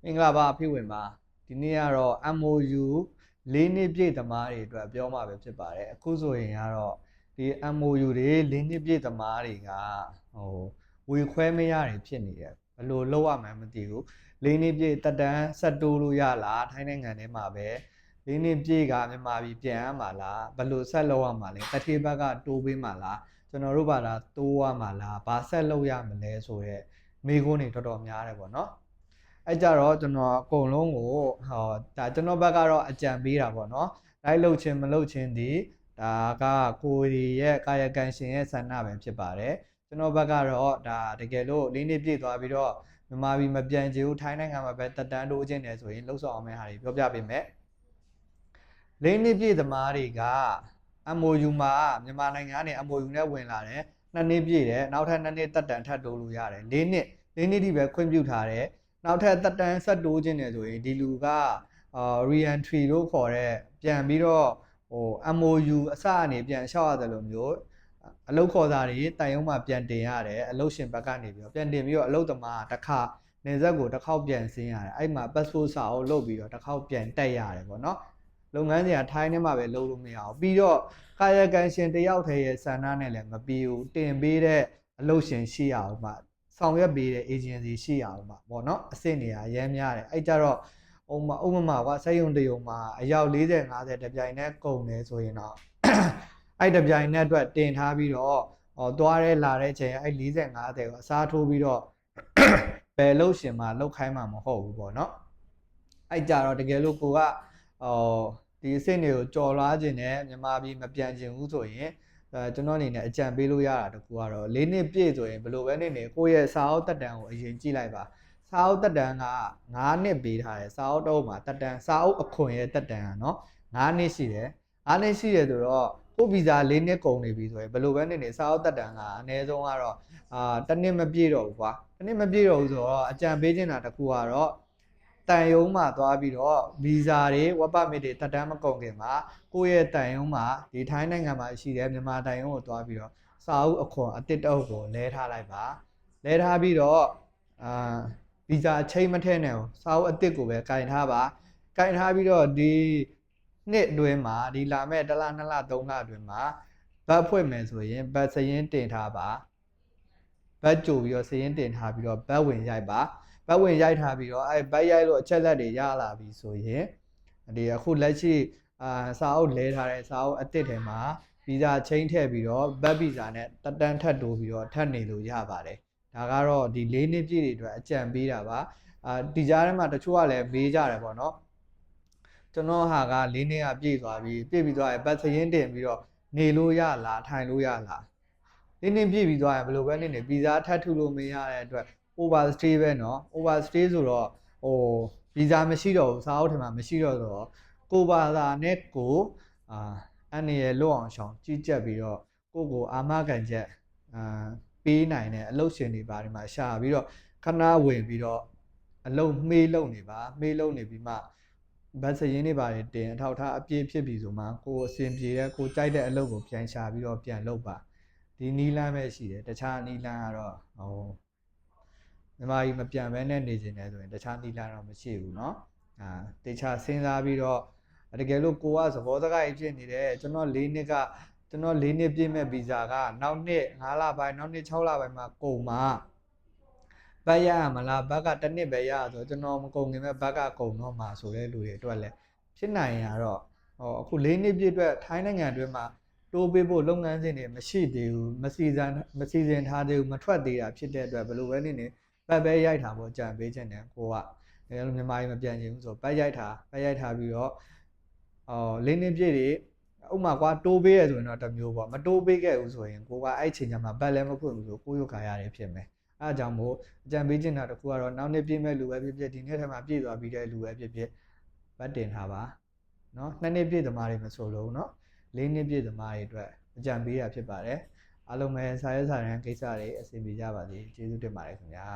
မင်္ဂလာပါဖိဝင်ပါဒီနေ့ကတော့ MOU ၄နှစ်ပြည့်သမားတွေအတွက်ပြောမှာပဲဖြစ်ပါတယ်အခုဆိုရင်ကတော့ဒီ MOU တွေ၄နှစ်ပြည့်သမားတွေကဝေခွဲမရတွေဖြစ်နေတယ်ဘယ်လိုလုပ်ရမှန်းမသိဘူး၄နှစ်ပြည့်တက်တန်းဆက်တိုးလို့ရလားထိုင်းနိုင်ငံထဲမှာပဲ၄နှစ်ပြည့်ကမြန်မာပြည်ပြန်ရမှာလားဘယ်လိုဆက်လုပ်ရမှာလဲတစ်ထေးဘက်ကတိုးပေးမှာလားကျွန်တော်တို့ဘာသာတိုးရမှာလားဘာဆက်လုပ်ရမလဲဆိုတော့မိကုန်းတွေတော်တော်များတယ်ပေါ့နော်အဲ့ကြတော့ကျွန်တော်အကုန်လုံးကိုဒါကျွန်တော်ဘက်ကတော့အကြံပေးတာပေါ့နော်လိုက်လှုပ်ခြင်းမလှုပ်ခြင်းဒီဒါကကိုယ်ရဲ့ကာယကံရှင်ရဲ့ဆန္ဒပဲဖြစ်ပါတယ်ကျွန်တော်ဘက်ကတော့ဒါတကယ်လို့၄နှစ်ပြည့်သွားပြီးတော့မြန်မာပြည်မပြန်ချင်ဘူးထိုင်းနိုင်ငံမှာပဲတက်တန်းတိုးခြင်းတယ်ဆိုရင်လှုပ်ဆောင်အောင်မယ့်ဟာတွေပြောပြပေးမယ်၄နှစ်ပြည့်သမားတွေက MOU မှာမြန်မာနိုင်ငံကနေ MOU နဲ့ဝင်လာတယ်2နှစ်ပြည့်တယ်နောက်ထပ်2နှစ်တက်တန်းထပ်တိုးလို့ရတယ်4နှစ်ဒီပဲခွင့်ပြုထားတယ်နောက်ထပ်တက်တန်းဆက်တိုးခြင်းတယ်ဆိုရင်ဒီလူကre-entry လို့ခေါ်တဲ့ပြန်ပြီးတော့MOU အစအနေပြန်လျှောက်ရတယ်လို့မျိုးအလုပ်ခေါ်စာတွေတိုင်ရုံးမှာပြန်တင်ရတယ်အလုပ်ရှင်ဘက်ကနေပြီးတော့ပြန်တင်ပြီးတော့အလုပ်သမားတစ်ခါနေဆက်ကိုတစ်ခေါက်ပြန်ဆင်းရတယ်အဲ့မှာ passport စာအုပ်လုပ်ပြီးတော့တစ်ခေါက်ပြန်တက်ရတယ်ပေါ့နော်လုပ်ငန်းစဉ်ကထိုင်းထဲမှာပဲလုပ်လို့မရဘူးပြီးတော့ကာယကံရှင်တယောက်တည်းရဲ့ဆန္ဒနဲ့လည်းမပြီးဘူးတင်ပေးတဲ့အလုပ်ရှင်ရှိရအောင်ပါဆောင်ရွက်ပေးတဲ့ agency ရှိရအောင်ပါပေါ့နော်အဆင့်နေရာရမ်းများတယ်အဲ့ကြတော့ဥပမာကစက်ရုံတရုံမှာအယောက်40 50တပြိုင်နဲ့ကုန်တယ်ဆိုရင်တော့အဲ့တပြိုင်နဲ့အတွက်တင်ထားပြီးတော့သွားရဲလာတဲ့ချိန်အဲ့40 50ကိုအစားထိုးပြီးတော့ဘယ်လို့ရှင်မှာလောက်ခိုင်းမှာမဟုတ်ဘူးပေါ့နော်အဲ့ကြတော့တကယ်လို့ကိုကဒီအဆင့်တွေကိုကြော်လွားခြင်းနဲ့မြန်မာပြည်မပြန်ခြင်းဘူးဆိုရင်ကျွန်တော်အနေနဲ့အကြံပေးလို့ရတာတကူကတော့၄နှစ်ပြည့်ဆိုရင်ဘယ်လိုပဲနေကိုယ့်ရဲ့စာအုပ်တက်တန်းကိုအရင်ကြည့်လိုက်ပါစာအုပ်တက်တန်းက9နှစ်ပေးထားတယ်စာအုပ်တော့မှာတက်တန်းစာအုပ်အခွင့်ရဲ့တက်တန်းကနော်9နှစ်ရှိတယ်9နှစ်ရှိတယ်ဆိုတော့ကိုဗီဇာ4နှစ်ကုန်နေပြီဆိုရင်ဘယ်လိုပဲနေစာအုပ်တက်တန်းကအနည်းဆုံးကတော့တစ်နှစ်မပြည့်တော့ဘူးကွာတစ်နှစ်မပြည့်တော့ဘူးဆိုတော့အကြံပေးချင်တာတကူကတော့တန်ယုံမှာသွားပြီးတော့ဗီဇာတွေဝက်ပါမစ်တွေတက်တန်းမကုန်ခင်မှာကိုယ့်ရဲ့တန်ယုံမှာဒီထိုင်းနိုင်ငံမှာရှိတဲ့မြန်မာတန်ယုံကိုသွားပြီးတော့စာအုပ်အခွန်အတစ်တုပ်ကိုလဲထားလိုက်ပါလဲထားပြီးတော့ဗီဇာချိန်မထည့်နဲ့စာအုပ်အတစ်ကိုပဲကင်ထားပါကင်ထားပြီးတော့ဒီနှစ်အတွင်းမှာဒီလာမဲ့1လ2လ3လအတွင်းမှာဘတ်ဖွင့်မယ်ဆိုရင်ဘတ်စရင်တင်ထားပါဘတ်ကြိုပြီးတော့စရင်တင်ထားပြီးတော့ဘတ်ဝင်ရိုက်ပါဘတ်ဝင်ရိုက်ထားပြီးတော့ဘတ်ရိုက်လို့အချက်လက်တွေရလာပြီဆိုရင်ဒီအခုလက်ရှိစာအုပ်လဲထားတဲ့စာအုပ်အတစ်ထဲမှာဗီဇာချိန်ထည့်ပြီးတော့ဘတ်ဗီဇာနဲ့တက်တန်းထပ်တိုးပြီးတော့ထပ်နေလို့ရပါတယ်ဒါကတော့ဒီ၄နှစ်ပြည့်တွေအတွက်အကြံပေးတာပါဒီကြားထဲမှာတချို့ကလည်းမေးကြတယ်ပေါ့နော်ကျွန်တော်ဟာက၄နှစ်ကပြည့်သွားပြီပြည့်ပြီးသွားရင်ဘတ်စရင်တင်ပြီးတော့နေလို့ရလားထိုင်လို့ရလား၄နှစ်ပြည့်ပြီးသွားရင်ဘယ်လိုပဲနေဗီဇာထပ်ထုလို့မရတဲ့အတွက် overstay ပဲเนาะ overstay ဆိုတော့ဗီဇာမရှိတော့ဘူးစာအုပ်ထဲမှာမရှိတော့ကိုဘာသာနဲ့ကိုအနေရလွတ်အောင်ရှောင်ကြီးကြက်ပြီးတော့ကိုအာမခံချက်ပေးနိုင်တဲ့အလုပ်ရှင်တွေပါဒီမှာရှာပြီးတော့ခဏဝင်ပြီးတော့အလုပ်မေးလုပ်နေပါမေးလုပ်နေပြီးမှဘတ်စရင်တွေပါတယ်တင်အထောက်ထားအပြည့်ဖြစ်ပြီဆိုမှကိုအစဉ်ပြေတဲ့ကိုကြိုက်တဲ့အလုပ်ကိုပြန်ရှာပြီးတော့ပြန်လုပ်ပါဒီနီးလန်းပဲရှိတယ်တခြားနီးလန်းကတော့မြန်မာပြည်မပြန်ဘဲနဲ့နေနေတယ်ဆိုရင်တခြားနီးလန်းတော့မရှိဘူးเนาะတေချာစဉ်းစားပြီးတော့တကယ်လို့ကိုကသဘောတကားဖြစ်နေတယ်ကျွန်တော်၄နှစ်ပြည့်မဲ့ဗီဇာကနောက်နှစ်5လပိုင်းနောက်နှစ်6လပိုင်းမှာကုန်မှာဘတ်ရမလားဘတ်ကတစ်နှစ်ပဲရဆိုကျွန်တော်မကုန်ခင်မဲ့ဘတ်ကကုန်တော့မှာဆိုတဲ့လူတွေအတွက်လည်းဖြစ်နိုင်ရတော့အခု၄နှစ်ပြည့်အတွက်ထိုင်းနိုင်ငံအတွင်းမှာတိုးပေးဖို့လုပ်ငန်းစဉ်တွေမရှိသေးဘူးမစီစဉ်ထားသေးဘူးမထွက်သေးတာဖြစ်တဲ့အတွက်ဘယ်လိုပဲနေဘတ်ပဲရိုက်ထားဖို့ကြံပေးခြင်းတယ်ကိုကမြန်မာပြည်မပြန်ချင်ဘူးဆိုဘတ်ရိုက်ထားပြီးတော့၄နှစ်ပြည့်တွေဥမာကွာတိုးပေးရဆိုရင်တော့တစ်မျိုးပေါ့မတိုးပေးခဲ့ဘူးဆိုရင်ကိုကအဲ့ချိန်ကျမှဘတ်လည်းမဖွင့်ဘူးဆိုကိုရုပ်ခါရတယ်ဖြစ်မယ်အဲအကြောင်းမို့အကြံပေးချင်တာတခုကတော့နောက်နှစ်ပြည့်မဲ့လူပဲဖြစ်ဖြစ်ဒီနှစ်ထဲမှာပြည့်သွားပြီးတဲ့လူပဲဖြစ်ဖြစ်ဘတ်တင်ထားပါเนาะ2နှစ်ပြည့်သမားတွေမဆိုလို့เนาะ4နှစ်ပြည့်သမားတွေအတွက်အကြံပေးတာဖြစ်ပါတယ်အားလုံးပဲစာရေးစာတမ်းကိစ္စတွေအဆင်ပြေကြပါစေကျေးဇူးတင်ပါတယ်ခင်ဗျာ